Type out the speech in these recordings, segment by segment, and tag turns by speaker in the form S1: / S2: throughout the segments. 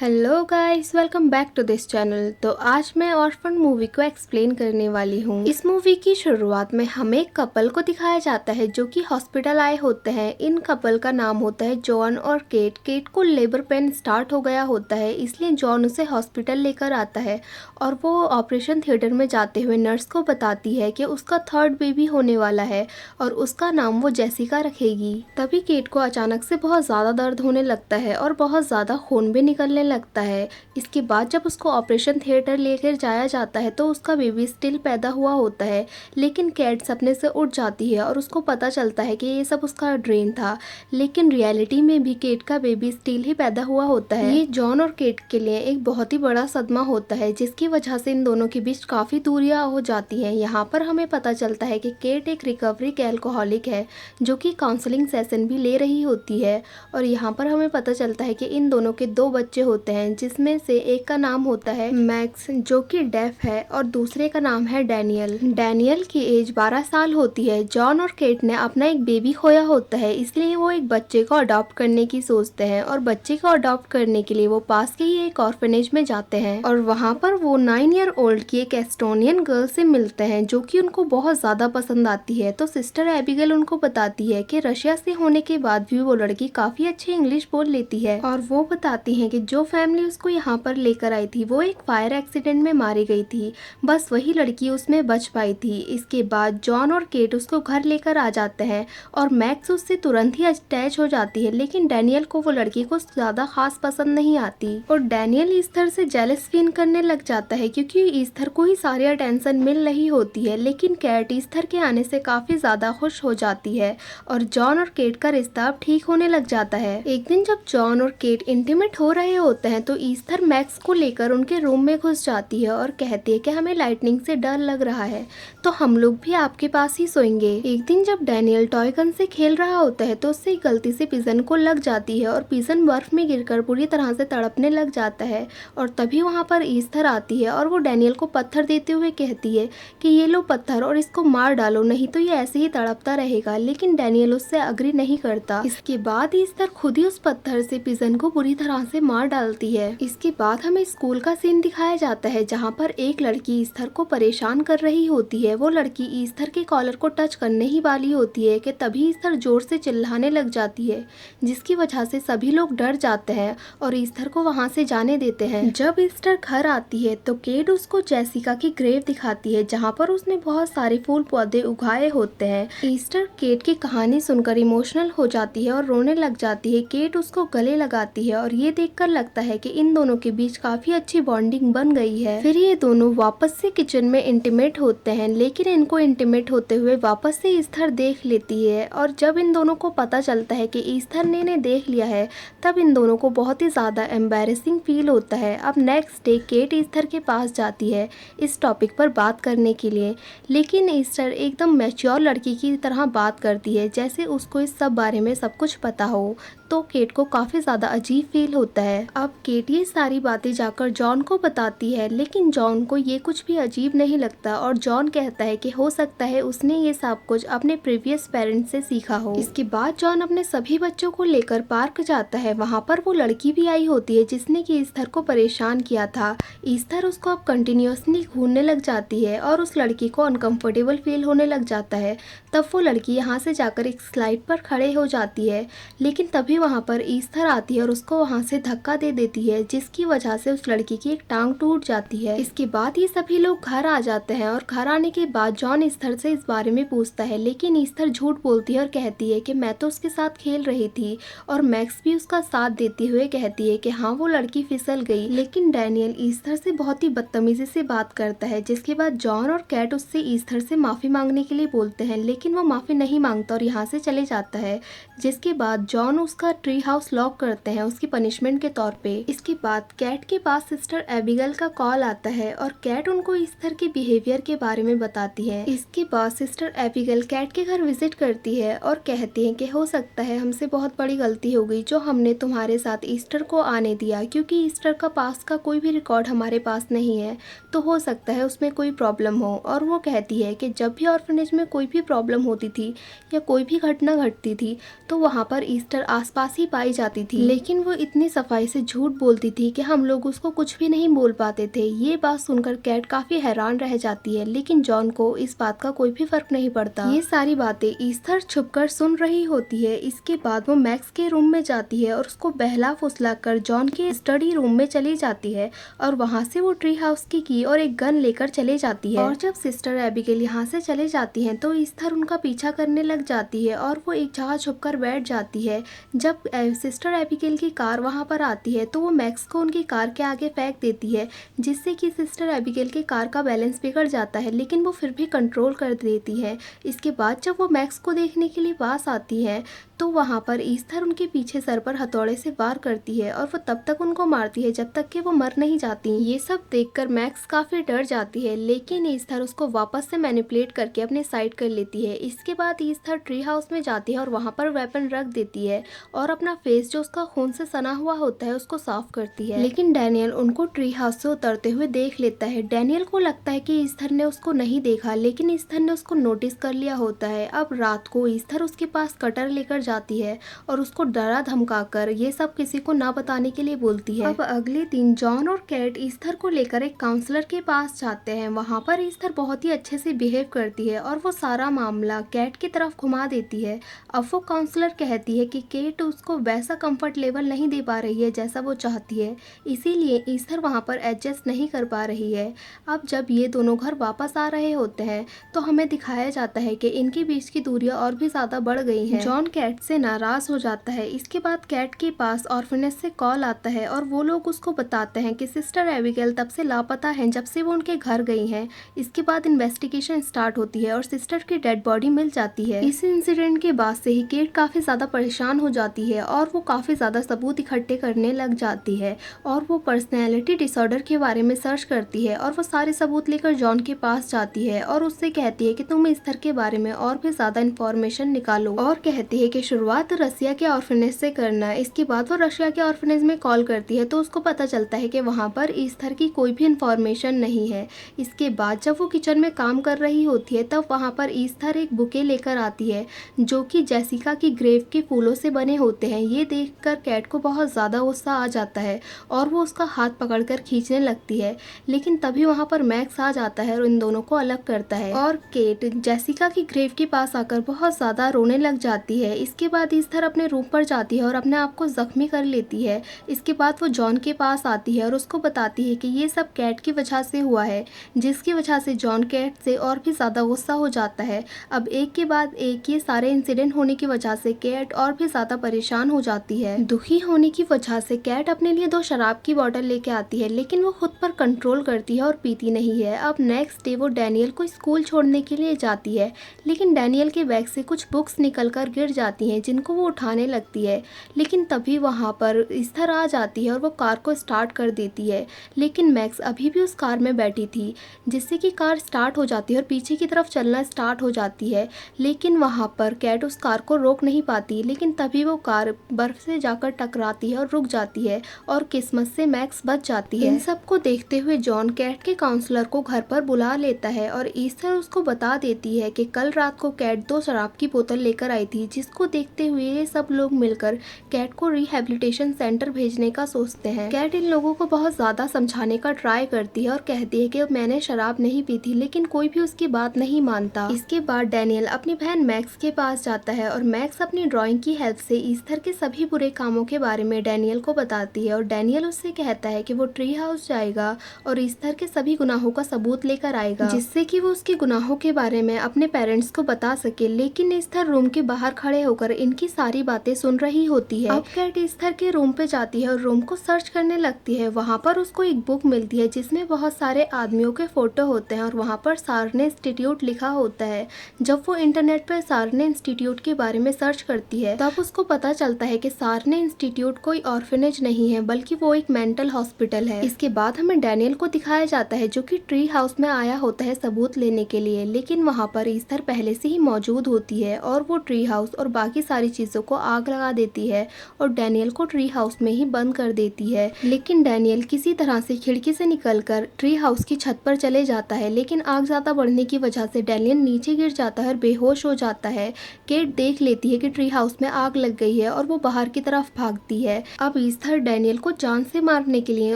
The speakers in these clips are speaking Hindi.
S1: Hello guys, welcome back to this channel. तो आज मैं ऑर्फन मूवी को एक्सप्लेन करने वाली हूँ। इस मूवी की शुरुआत में हमें एक कपल को दिखाया जाता है जो कि हॉस्पिटल आए होते हैं। इन कपल का नाम होता है जॉन और केट। केट को लेबर पेन स्टार्ट हो गया होता है, इसलिए जॉन उसे हॉस्पिटल लेकर आता है और वो ऑपरेशन थिएटर में जाते हुए नर्स को बताती है कि उसका थर्ड बेबी होने वाला है और उसका नाम वो जेसिका रखेगी। तभी केट को अचानक से बहुत ज़्यादा दर्द होने लगता है और बहुत ज़्यादा खून भी निकलने लगता है। इसके बाद जब उसको ऑपरेशन थिएटर लेकर जाया जाता है तो उसका बेबी स्टिल पैदा हुआ होता है, लेकिन कैट सपने से उठ जाती है और उसको पता चलता है कि ये सब उसका ड्रीम था। लेकिन रियलिटी में भी केट का बेबी स्टिल ही पैदा हुआ होता है। ये जॉन और केट के लिए एक बहुत ही बड़ा सदमा होता है, जिसकी वजह से इन दोनों के बीच काफ़ी दूरियां हो जाती हैं। यहाँ पर हमें पता चलता है कि केट एक रिकवरी एल्कोहलिक है जो कि काउंसलिंग सेशन भी ले रही होती है। और यहाँ पर हमें पता चलता है कि इन दोनों के दो बच्चे होते हैं, जिसमें से एक का नाम होता है मैक्स जो कि डेफ है और दूसरे का नाम है डैनियल। डैनियल की एज 12 साल होती है। जॉन और केट ने अपना एक बेबी खोया होता है, इसलिए वो एक बच्चे को अडॉप्ट करने की सोचते हैं और बच्चे को अडॉप्ट करने के लिए वो पास के ही एक ऑर्फनेज में जाते हैं और वहाँ पर वो 9 ईयर ओल्ड की एक एस्टोनियन गर्ल से मिलते हैं जो कि उनको बहुत ज़्यादा पसंद आती है। तो सिस्टर एबिगेल उनको बताती है कि रशिया से होने के बाद भी वो लड़की काफ़ी अच्छी इंग्लिश बोल लेती है और वो बताती है कि जो फैमिली उसको यहाँ पर लेकर आई थी वो एक फायर एक्सीडेंट में मारी गई थी, बस वही लड़की उसमें बच पाई थी। इसके बाद जॉन और केट उसको घर लेकर आ जाते हैं और मैक्स उससे तुरंत ही अटैच हो जाती है, लेकिन डैनियल को वो लड़की को ज़्यादा खास पसंद नहीं आती और डैनियल ईस्थर से जेलस फील करने लग जाता है क्योंकि ईस्थर को ही सारी अटेंशन मिल रही होती है। लेकिन कैट ईस्थर के आने से काफ़ी ज़्यादा खुश हो जाती है और जॉन और केट का रिश्ता अब ठीक होने लग जाता है। एक दिन जब जॉन और केट इंटीमेट हो रहे होते हैं तो ईस्थर मैक्स को लेकर उनके रूम में घुस जाती है और कहती है कि हमें लाइटनिंग से डर लग रहा है तो हम लोग भी आपके पास ही सोएंगे। एक दिन जब डैनियल टॉय गन से खेल रहा होता है तो उससे गलती से पिजन को लग जाती है और पिजन बर्फ में गिरकर पूरी तरह से तड़पने लग जाता है और तभी वहाँ पर ईस्थर आती है और वो डैनियल को पत्थर देते हुए कहती है कि ये लो पत्थर और इसको मार डालो, नहीं तो ये ऐसे ही तड़पता रहेगा। लेकिन डैनियल उससे अग्री नहीं करता। इसके बाद ईस्थर खुद ही उस पत्थर से पिजन को बुरी तरह से मार डालती है। इसके बाद हमें स्कूल का सीन दिखाया जाता है जहाँ पर एक लड़की ईस्थर को परेशान कर रही होती है। वो लड़की ईस्थर के कॉलर को टच करने ही वाली होती है कि तभी ईस्थर जोर से चिल्लाने लग जाती है, जिसकी वजह से सभी लोग डर जाते हैं और ईस्थर को वहाँ से जाने देते हैं। जब ईस्थर घर आती है तो केट उसको जेसिका की ग्रेव दिखाती है जहाँ पर उसने बहुत सारे फूल पौधे उगाए होते हैं। ईस्टर केट की कहानी सुनकर इमोशनल हो जाती है और रोने लग जाती है। केट उसको गले लगाती है और ये देखकर लगता है कि इन दोनों के बीच काफी अच्छी बॉन्डिंग बन गई है। फिर ये दोनों वापस से किचन में इंटीमेट होते हैं, लेकिन इनको इंटीमेट होते हुए वापस से ईस्थर देख लेती है और जब इन दोनों को पता चलता है कि ईस्थर ने इन्हें देख लिया है तब इन दोनों को बहुत ही ज़्यादा एम्बैरेसिंग फील होता है। अब नेक्स्ट डे केट ईस्थर के पास जाती है इस टॉपिक पर बात करने के लिए, लेकिन ईस्टर एकदम मैच्योर लड़की की तरह बात करती है जैसे उसको इस सब बारे में सब कुछ पता हो। तो केट को काफ़ी ज़्यादा अजीब फील होता है। अब केट ये सारी बातें जाकर जॉन को बताती है, लेकिन जॉन को ये कुछ भी अजीब नहीं लगता और जॉन कहता है कि हो सकता है उसने ये सब कुछ अपने प्रीवियस पेरेंट्स से सीखा हो। इसके बाद जॉन अपने सभी बच्चों को लेकर पार्क जाता है। वहाँ पर वो लड़की भी आई होती है जिसने कि ईस्थर को परेशान किया था। ईस्थर उसको अब कंटिन्यूसली घूरने लग जाती है और उस लड़की को अनकंफर्टेबल फील होने लग जाता है। तब वो लड़की यहाँ से जाकर एक स्लाइड पर खड़े हो जाती है, लेकिन तभी वहाँ पर ईस्थर आती है और उसको वहाँ से धक्का दे देती है, जिसकी वजह से उस लड़की की एक टांग टूट जाती है। इसके बाद ये सभी लोग घर आ जाते हैं और घर आने के बाद जॉन ईस्थर से इस बारे में पूछता है, लेकिन ईस्थर झूठ बोलती है और कहती है कि मैं तो उसके साथ खेल रही थी और मैक्स भी उसका साथ देते हुए कहती है कि हाँ वो लड़की फिसल गई। लेकिन डैनियल ईस्थर से बहुत ही बदतमीजी से बात करता है, जिसके बाद जॉन और कैट उससे ईस्थर से माफ़ी मांगने के लिए बोलते हैं, लेकिन वो माफ़ी नहीं मांगता और यहाँ से चले जाता है। जिसके बाद जॉन उसका ट्री हाउस लॉक करते हैं उसकी पनिशमेंट के तौर पे। इसके बाद कैट के पास सिस्टर एबिगेल का कॉल आता है और कैट उनको ईस्थर के बिहेवियर के बारे में बताती है। इसके बाद सिस्टर एबिगेल कैट के घर विजिट करती है और कहती है कि हो सकता है हमसे बहुत बड़ी गलती हो गई जो हमने तुम्हारे साथ ईस्टर को आने दिया, क्योंकि ईस्टर का पास का कोई भी रिकॉर्ड हमारे पास नहीं है, तो हो सकता है उसमें कोई प्रॉब्लम हो। और वो कहती है कि जब भी ऑर्फनेज में कोई भी प्रॉब्लम होती थी या कोई भी घटना घटती थी तो वहाँ पर ईस्टर आसपास पास ही पाई जाती थी, लेकिन वो इतनी सफाई से झूठ बोलती थी कि हम लोग उसको कुछ भी नहीं बोल पाते थे। ये बात सुनकर कैट काफी हैरान रह जाती है, लेकिन जॉन को इस बात का कोई भी फर्क नहीं पड़ता। ये सारी बातें ईस्थर छुपकर सुन रही होती है। इसके बाद वो मैक्स के रूम में जाती है और उसको बहला फुसला कर जॉन के स्टडी रूम में चली जाती है और वहाँ से वो ट्री हाउस की और एक गन लेकर चले जाती है। और जब सिस्टर एबिगेल यहाँ से चले जाती हैं तो ईस्थर उनका पीछा करने लग जाती है और वो एक जगह छुपकर बैठ जाती है। जब सिस्टर एबिगेल की कार वहाँ पर आती है तो वो मैक्स को उनकी कार के आगे फेंक देती है, जिससे कि सिस्टर एबिगेल की कार का बैलेंस बिगड़ जाता है, लेकिन वो फिर भी कंट्रोल कर देती है। इसके बाद जब वो मैक्स को देखने के लिए पास आती है तो वहाँ पर ईस्थर उनके पीछे सर पर हथौड़े से वार करती है और वो तब तक उनको मारती है जब तक कि वो मर नहीं जाती। ये सब देखकर मैक्स काफी डर जाती है, लेकिन ईस्थर उसको वापस से मैनिपुलेट करके अपने साइड कर लेती है। इसके बाद ईस्थर ट्री हाउस में जाती है और वहाँ पर वेपन रख देती है और अपना फेस जो उसका खून से सना हुआ होता है उसको साफ करती है। लेकिन डैनियल उनको ट्री हाउस से उतरते हुए देख लेता है। डैनियल को लगता है कि ईस्थर ने उसको नहीं देखा, लेकिन ईस्थर ने उसको नोटिस कर लिया होता है। अब रात को ईस्थर उसके पास कटर लेकर जाती है और उसको डरा धमकाकर ये सब किसी को ना बताने के लिए बोलती है। अब अगले दिन जॉन और कैट ईस्थर को लेकर एक काउंसलर के पास जाते हैं। वहाँ पर ईस्थर बहुत ही अच्छे से बिहेव करती है और वो सारा मामला कैट की तरफ घुमा देती है। अब वो काउंसलर कहती है कि कैट उसको वैसा कंफर्ट लेवल नहीं दे पा रही है जैसा वो चाहती है, इसीलिए ईस्थर वहाँ पर एडजस्ट नहीं कर पा रही है। अब जब ये दोनों घर वापस आ रहे होते हैं तो हमें दिखाया जाता है कि इनके बीच की दूरियां और भी ज्यादा बढ़ गई हैं। जॉन कैट से नाराज हो जाता है। इसके बाद कैट के पास ऑर्फनेज से कॉल आता है और वो लोग उसको बताते हैं कि सिस्टर एबिगेल तब से लापता हैं जब से वो उनके घर गई हैं। इसके बाद इन्वेस्टिगेशन स्टार्ट होती है और सिस्टर की डेड बॉडी मिल जाती है। इस इंसिडेंट के बाद से ही केट काफी ज्यादा परेशान हो जाती है और वो काफी ज्यादा सबूत इकट्ठे करने लग जाती है और वो पर्सनैलिटी डिसऑर्डर के बारे में सर्च करती है और वो सारे सबूत लेकर जॉन के पास जाती है और उससे कहती है कि तुम ईस्थर के बारे में और भी ज्यादा इन्फॉर्मेशन निकालो और कहती है कि शुरुआत रसिया के ऑर्फनेज से करना है। इसके बाद वो रशिया के ऑर्फनेज में कॉल करती है तो उसको पता चलता है कि वहाँ पर ईस्थर की कोई भी इन्फॉर्मेशन नहीं है। इसके बाद जब वो किचन में काम कर रही होती है तब वहाँ पर ईस्थर एक बुके लेकर आती है जो कि जेसिका की ग्रेव के फूलों से बने होते हैं। ये देखकर कैट को बहुत ज़्यादा गुस्सा आ जाता है और वो उसका हाथ पकड़कर खींचने लगती है, लेकिन तभी वहाँ पर मैक्स आ जाता है और इन दोनों को अलग करता है और केट जेसिका की ग्रेव के पास आकर बहुत ज़्यादा रोने लग जाती है। इसके बाद ईस्थर अपने रूम पर जाती है और अपने आप को जख्मी कर लेती है। इसके बाद वो जॉन के पास आती है और उसको बताती है कि ये सब कैट की वजह से हुआ है, जिसकी वजह से जॉन कैट से और भी ज़्यादा गुस्सा हो जाता है। अब एक के बाद एक ये सारे इंसिडेंट होने की वजह से कैट और भी ज़्यादा परेशान हो जाती है। दुखी होने की वजह से कैट अपने लिए 2 शराब की बोतल लेके आती है, लेकिन वो खुद पर कंट्रोल करती है और पीती नहीं है। अब नेक्स्ट डे वो डैनियल को स्कूल छोड़ने के लिए जाती है, लेकिन डैनियल के बैग से कुछ बुक्स निकलकर गिर जाती हैं जिनको वो उठाने लगती है, लेकिन तभी वहाँ पर ईस्थर आ जाती है और वो कार को स्टार्ट कर देती है। लेकिन मैक्स अभी भी उस कार में बैठी थी, जिससे कि कार स्टार्ट हो जाती है और पीछे की तरफ चलना स्टार्ट हो जाती है। लेकिन वहाँ पर कैट उस कार को रोक नहीं पाती, लेकिन तभी वो कार बर्फ से जाकर टकराती है और रुक जाती है और किस्मत से मैक्स बच जाती है। इन सब को देखते हुए जॉन कैट के काउंसलर को घर पर बुला लेता है और ईस्थर उसको बता देती है कि कल रात को कैट 2 शराब की बोतल लेकर आई थी, जिसको देखते हुए ये सब लोग मिलकर कैट को रिहेबिलिटेशन सेंटर भेजने का सोचते हैं। कैट इन लोगों को बहुत ज्यादा समझाने का ट्राई करती है और कहती है कि मैंने शराब नहीं पी थी, लेकिन कोई भी उसकी बात नहीं मानता। इसके बाद डैनियल अपनी बहन मैक्स के पास जाता है और मैक्स अपनी ड्राइंग की हेल्प से ईस्थर के सभी बुरे कामों के बारे में डैनियल को बताती है और डैनियल उससे कहता है कि वो ट्री हाउस जाएगा और ईस्थर के सभी गुनाहों का सबूत लेकर आएगा, जिससे कि वो उसके गुनाहों के बारे में अपने पेरेंट्स को बता सके। लेकिन ईस्थर रूम के बाहर खड़े होकर इनकी सारी बातें सुन रही होती है। अब कैट ईस्थर के रूम पे जाती है और रूम को सर्च करने लगती है। वहाँ पर उसको एक बुक मिलती है जिसमें बहुत सारे आदमियों के फोटो होते हैं और वहाँ पर सारने इंस्टीट्यूट लिखा होता है। जब वो इंटरनेट पर सारने इंस्टीट्यूट के बारे में सर्च करती है तब उसको पता चलता है कि सारने इंस्टीट्यूट कोई ऑर्फनेज नहीं है, बल्कि वो एक मेंटल हॉस्पिटल है। इसके बाद हमें डैनियल को दिखाया जाता है जो कि ट्री हाउस में आया होता है सबूत लेने के लिए, लेकिन वहाँ पर ईस्थर पहले से ही मौजूद होती है और वो ट्री हाउस और बाकी बाकी सारी चीज़ों को आग लगा देती है और डैनियल को ट्री हाउस में ही बंद कर देती है। लेकिन डैनियल किसी तरह से खिड़की से निकलकर ट्री हाउस की छत पर चले जाता है, लेकिन आग ज़्यादा बढ़ने की वजह से डैनियल नीचे गिर जाता है और बेहोश हो जाता है। केट देख लेती है कि ट्री हाउस में आग लग गई है और वो बाहर की तरफ भागती है। अब ईस्थर डैनियल को जान से मारने के लिए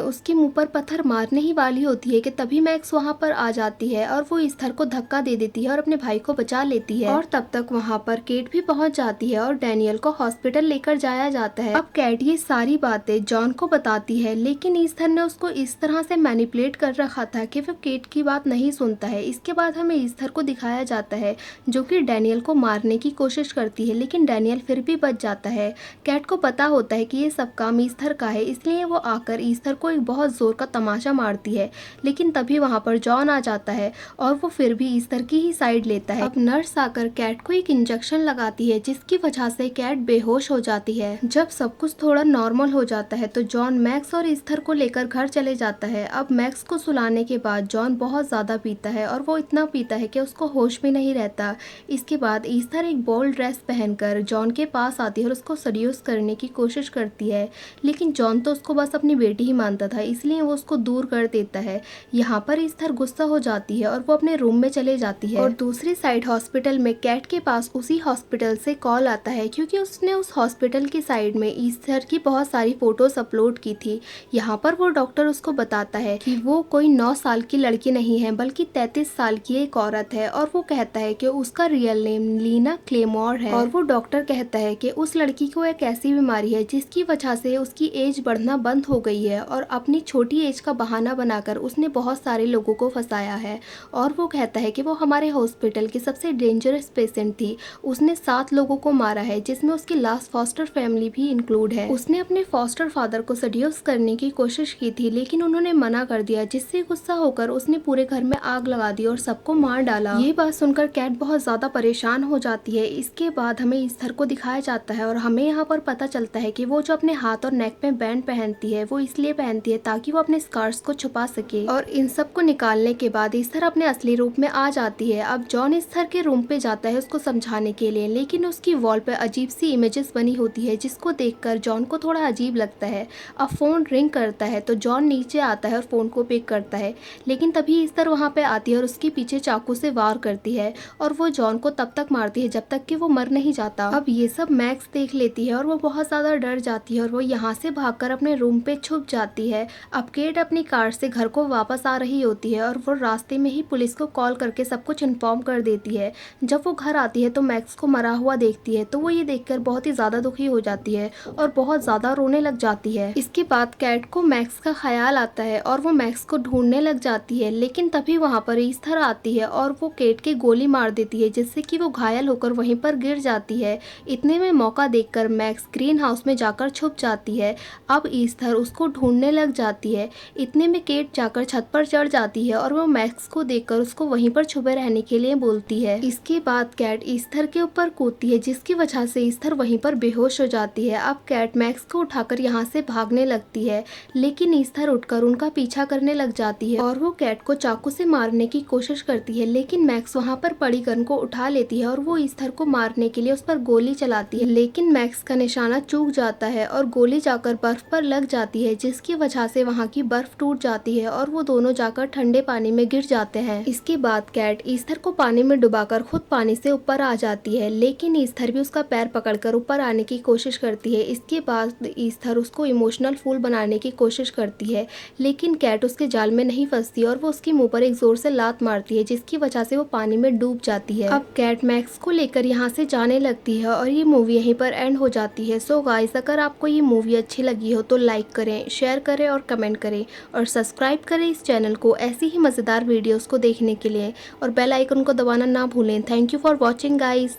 S1: उसके मुंह पर पत्थर मारने ही वाली होती है कि तभी मैक्स वहां पर आ जाती है और वो ईस्थर को धक्का दे देती है और अपने भाई को बचा लेती है। और तब तक वहां पर केट भी पहुंच जाती है और डैनियल को हॉस्पिटल लेकर जाया जाता है। अब केट ये सारी बातें जॉन को बताती है, लेकिन ईस्थर ने उसको इस तरह से मैनिपुलेट कर रखा था कि वो केट की बात नहीं सुनता है। इसके बाद हमें ईस्थर को दिखाया जाता है जो कि डैनियल को मारने की कोशिश करती है, लेकिन डैनियल फिर भी बच जाता है। केट को पता होता है कि ये सब काम ईस्थर का है, इसलिए वो आकर ईस्थर को एक बहुत जोर का तमाचा मारती है। लेकिन तभी वहां पर जॉन आ जाता है और वो फिर भी ईस्थर की ही साइड लेता है। अब नर्स आकर केट को एक इंजेक्शन लगाती है जिसकी वजह से केट बेहोश हो जाती है। जब सब कुछ थोड़ा नॉर्मल हो जाता है तो जॉन मैक्स और ईस्थर को लेकर घर चले जाता है। अब मैक्स को सुलाने के बाद जॉन बहुत ज्यादा पीता है और वो इतना पीता है कि उसको होश भी नहीं रहता। इसके बाद ईस्थर एक बोल्ड ड्रेस पहनकर जॉन के पास आती है और उसको सड्यूस करने की कोशिश करती है, लेकिन जॉन तो उसको बस अपनी बेटी ही मानता था, इसलिए वो उसको दूर कर देता है। यहाँ पर ईस्थर गुस्सा हो जाती है और वो अपने रूम में चले जाती है। और दूसरी साइड हॉस्पिटल में केट के पास उसी हॉस्पिटल से कॉल आता है क्योंकि उसने उस हॉस्पिटल की साइड में ईस्थर की बहुत सारी फोटोज अपलोड की थी। यहाँ पर वो डॉक्टर उसको बताता है कि वो कोई 9 साल की लड़की नहीं है बल्कि 33 साल की एक औरत है, और वो कहता है कि उसका रियल नेम लीना क्लेमोर है। और वो डॉक्टर कहता है कि उस लड़की को एक ऐसी बीमारी है जिसकी वजह से उसकी एज बढ़ना बंद हो गई है और अपनी छोटी एज का बहाना बनाकर उसने बहुत सारे लोगों को फंसाया है। और वो कहता है कि वो हमारे हॉस्पिटल की सबसे डेंजरस पेशेंट थी, उसने 7 लोगों को मारा है जिसमें उसकी लास्ट फॉस्टर फैमिली भी इंक्लूड है। उसने अपने फॉस्टर फादर को सड्यूस करने की कोशिश की थी, लेकिन उन्होंने मना कर दिया, जिससे गुस्सा होकर उसने पूरे घर में आग लगा दी और सबको मार डाला। ये बात सुनकर कैट बहुत ज्यादा परेशान हो जाती है। इसके बाद हमें ईस्थर को दिखाया जाता है और हमें यहाँ पर पता चलता है कि वो जो अपने हाथ और नेक में बैंड पहनती है वो इसलिए पहनती है ताकि वो अपने स्कार्स को छुपा सके। और इन सब को निकालने के बाद ईस्थर अपने असली रूप में आ जाती है। अब जॉन ईस्थर के रूम पे जाता है उसको समझाने के लिए, लेकिन उसकी वॉल पे अजीब सी इमेजेस बनी होती है जिसको देखकर जॉन को थोड़ा अजीब लगता है। अब फोन रिंग करता है तो जॉन नीचे आता है और फोन को पिक करता है, लेकिन तभी ईस्थर वहाँ पे आती है और उसके पीछे चाकू से वार करती है और वो जॉन को तब तक मारती है जब तक कि वो मर नहीं जाता। अब ये सब मैक्स देख लेती है और वो बहुत ज्यादा डर जाती है और वो यहाँ से भागकर अपने रूम पे छुप जाती है। अब केट अपनी कार से घर को वापस आ रही होती है और वो रास्ते में ही पुलिस को कॉल करके सब कुछ इन्फॉर्म कर देती है। जब वो घर आती है तो मैक्स को मरा हुआ देखती है तो वो ये देखकर बहुत ही ज्यादा दुखी हो जाती है और बहुत ज्यादा रोने लग जाती है। इसके बाद कैट को मैक्स का ख्याल आता है और वो मैक्स को ढूंढने लग जाती है, लेकिन तभी वहाँ पर ईस्थर आती है और वो केट के गोली मार देती है जिससे कि वो घायल होकर वहीं पर गिर जाती है। इतने में मौका देखकर मैक्स ग्रीन हाउस में जाकर छुप जाती है। अब ईस्थर उसको ढूंढने लग जाती है। इतने में केट जाकर छत पर चढ़ जाती है और वो मैक्स को देखकर उसको वहीं पर छुपे रहने के लिए बोलती है। इसके बाद कैट ईस्थर के ऊपर कूदती है जिसकी वजह से ईस्थर वहीं पर बेहोश हो जाती है। अब कैट मैक्स को उठाकर यहाँ से भागने लगती है, लेकिन ईस्थर उठकर उनका पीछा करने लग जाती है और वो कैट को चाकू से मारने की कोशिश करती है, लेकिन मैक्स वहाँ पर पड़ी गन को उठा लेती है और वो ईस्थर को मारने के लिए उस पर गोली चलाती है, लेकिन मैक्स का निशाना चूक जाता है और गोली जाकर बर्फ पर लग जाती है जिसकी वजह से वहाँ की बर्फ टूट जाती है और वो दोनों जाकर ठंडे पानी में गिर जाते हैं। इसके बाद कैट ईस्थर को पानी में डुबाकर खुद पानी से ऊपर आ जाती है, लेकिन ईस्थर भी उसका पैर पकड़कर ऊपर आने की कोशिश करती है। इसके बाद ईस्थर उसको इमोशनल फूल बनाने की कोशिश करती है, लेकिन कैट उसके जाल में नहीं फंसती और वो उसके मुंह पर एक जोर से लात मारती है जिसकी वजह से वो पानी में डूब जाती है। अब कैट मैक्स को लेकर यहाँ से जाने लगती है और ये मूवी यहीं पर एंड हो जाती है। सो गाइस, अगर आपको ये मूवी अच्छी लगी हो तो लाइक करें, शेयर करें और कमेंट करें और सब्सक्राइब करें इस चैनल को ऐसी ही मज़ेदार वीडियोस को देखने के लिए और बेल आइकन को दबाना ना भूलें। Thank you for watching guys.